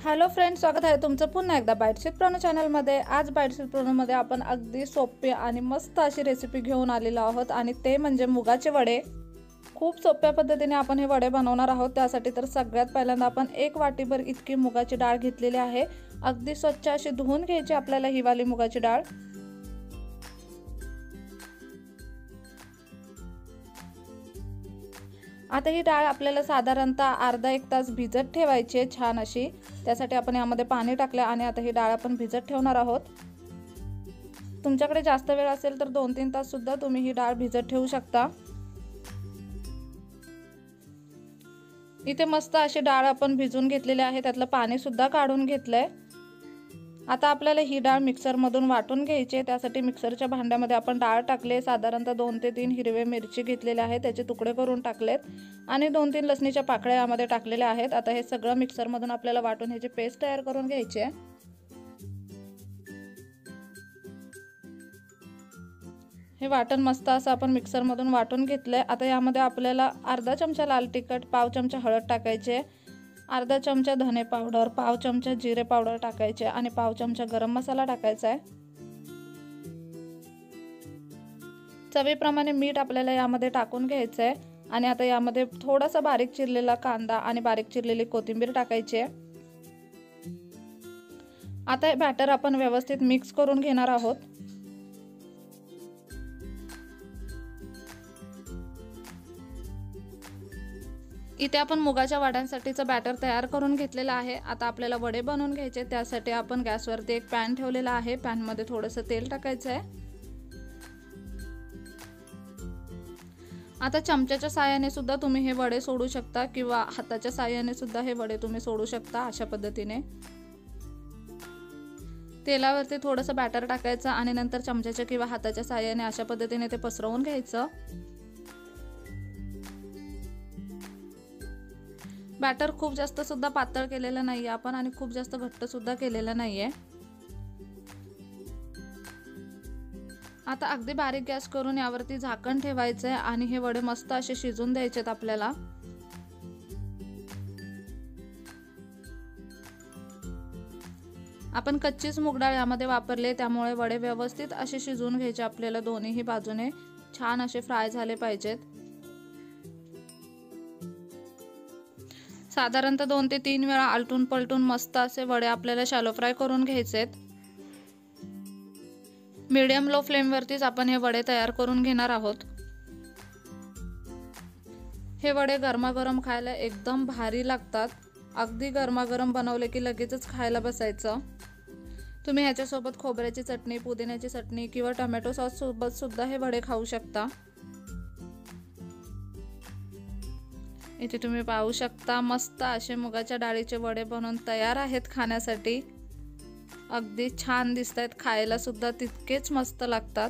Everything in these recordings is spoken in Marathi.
हॅलो फ्रेंड्स, स्वागत आहे तुमचं पुन्हा एकदा बाईटशीट प्रणू चॅनलमध्ये। आज बाईटशीट प्रणूमध्ये आपण अगदी सोपी आणि मस्त अशी रेसिपी घेऊन आलेलो आहोत आणि ते म्हणजे मुगाचे वडे। खूप सोप्या पद्धतीने आपण हे वडे बनवणार आहोत। त्यासाठी तर सगळ्यात पहिल्यांदा आपण 1 वाटीभर इतकी मुगाची डाळ घेतलेली आहे। अगदी स्वच्छ अशी धुवून घ्यायची आपल्याला ही वाली मुगाची डाळ। आता ही डाळ आपल्याला साधारणतः अर्धा 1 तास भिजत ठेवायची आहे छान अशी। त्यासाठी आपण यामध्ये पाणी टाकले आणि आता ही डाळ आपण भिजत ठेवणार आहोत। तुमच्याकडे जास्त वेळ असेल तर 2-3 तास सुद्धा तुम्ही ही डाळ भिजत ठेवू शकता। इथे मस्त अशी डाळ आपण भिजून घेतलेली आहे, त्यातलं पाणी सुद्धा काढून घेतलंय। आता आपल्याला ही डाळ मिक्सर मधून वाटून घ्यायची आहे। त्यासाठी मिक्सरच्या भांड्यामध्ये आपण डाळ टाकले, साधारणतः 2 ते 3 हिरवे मिरची घेतलेले आहेत, त्याचे तुकडे करून टाकलेत आणि 2-3 लसणीच्या पाकळ्या यामध्ये टाकलेल्या आहेत। आता हे सगळं मिक्सर मधून आपल्याला वाटून ह्याची पेस्ट तयार करून घ्यायची आहे। हे वाटण मस्त असं आपण मिक्सर मधून वाटून घेतलंय। आता यामध्ये आपल्याला अर्धा चमचा लाल तिखट, पाव चमचा हळद टाकायचे, अर्धा चमचा धने पावडर, पाव चमचा जिरे पावडर टाकायचे आणि पाव चमचा गरम मसाला टाकायचा आहे। चवीप्रमाणे मीठ आपल्याला यामध्ये टाकून घ्यायचं आहे आणि आता यामध्ये थोडासा बारीक चिरलेला कांदा आणि बारीक चिरलेली कोथिंबीर टाकायची आहे। आता हे बॅटर आपण व्यवस्थित मिक्स करून घेणार आहोत। इथे आपण मुगाच्या वड्यांसाठीचं बॅटर तयार करून घेतलेलं आहे। आता आपल्याला वडे बनवून घ्यायचे, त्यासाठी आपण गॅसवरती एक पॅन ठेवलेला आहे। पॅन मध्ये थोडंसं तेल टाकायचं आहे। आता चमच्याच्या साहाय्याने सुद्धा तुम्ही हे वडे सोडू शकता किंवा हाताच्या साहाय्याने सुद्धा हे वडे तुम्ही सोडू शकता। अशा पद्धतीने तेलावरती थोडंसं बॅटर टाकायचं आणि नंतर चमच्याच्या किंवा हाताच्या साहाय्याने अशा पद्धतीने ते पसरवून घ्यायचं। बॅटर खूप जास्त सुद्धा पातळ केलेलं नाहीये आपण आणि खूप जास्त घट्ट सुद्धा केलेलं नाहीये। आता अगदी बारीक गॅस करून यावरती झाकण ठेवायचंय आणि हे वडे मस्त असे शिजून द्यायचेत आपल्याला। आपण कच्चीच मूग डाळ यामध्ये वापरले, त्यामुळे वडे व्यवस्थित असे शिजवून घ्यायचे आपल्याला। दोन्हीही बाजूने छान असे फ्राय झाले पाहिजेत। साधारणतः 2 ते 3 वेळा आलटून पलटून मस्त असे वडे आपल्याला शॅलो फ्राय करून घ्यायचेत। मीडियम लो फ्लेम वरतीच आपण हे वडे तयार करून घेणार आहोत। हे वडे गरमागरम खायला एकदम भारी लागतात। अगदी गरमागरम बनवले की लगेचच खायला बसायचं। तुम्ही ह्याच्या सोबत खोबऱ्याची चटणी, पुदिन्याची चटणी किंवा टोमॅटो सॉस सोबत सुद्धा हे वडे खाऊ शकता। इथे तुम्ही पाहू शकता मस्त असे मुगाच्या डाळीचे वडे बनवून तयार आहेत खाण्यासाठी। अगदी छान दिसतात, खायला सुद्धा तितकेच मस्त लागतात।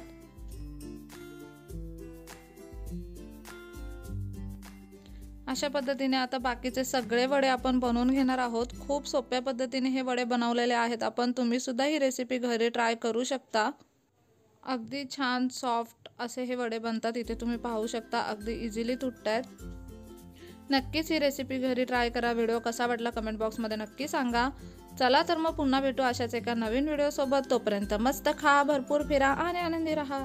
अशा पद्धतीने आता बाकीचे सगळे वडे आपण बनवून घेणार आहोत। खूप सोप्या पद्धतीने हे वडे बनवलेले आहेत आपण। तुम्ही सुद्धा ही रेसिपी घरी ट्राय करू शकता। अगदी छान सॉफ्ट असे हे वडे बनतात। इथे तुम्ही पाहू शकता अगदी इझिली तुटतात। नक्कीच ही रेसिपी घरी ट्राय करा। व्हिडिओ कसा वाटला कमेंट बॉक्स मध्ये नक्की सांगा। चला तर मग पुन्हा भेटू अशाच एका नवीन व्हिडिओ सोबत। तोपर्यंत मस्त खा, भरपूर फिरा आणि आनंदी रहा।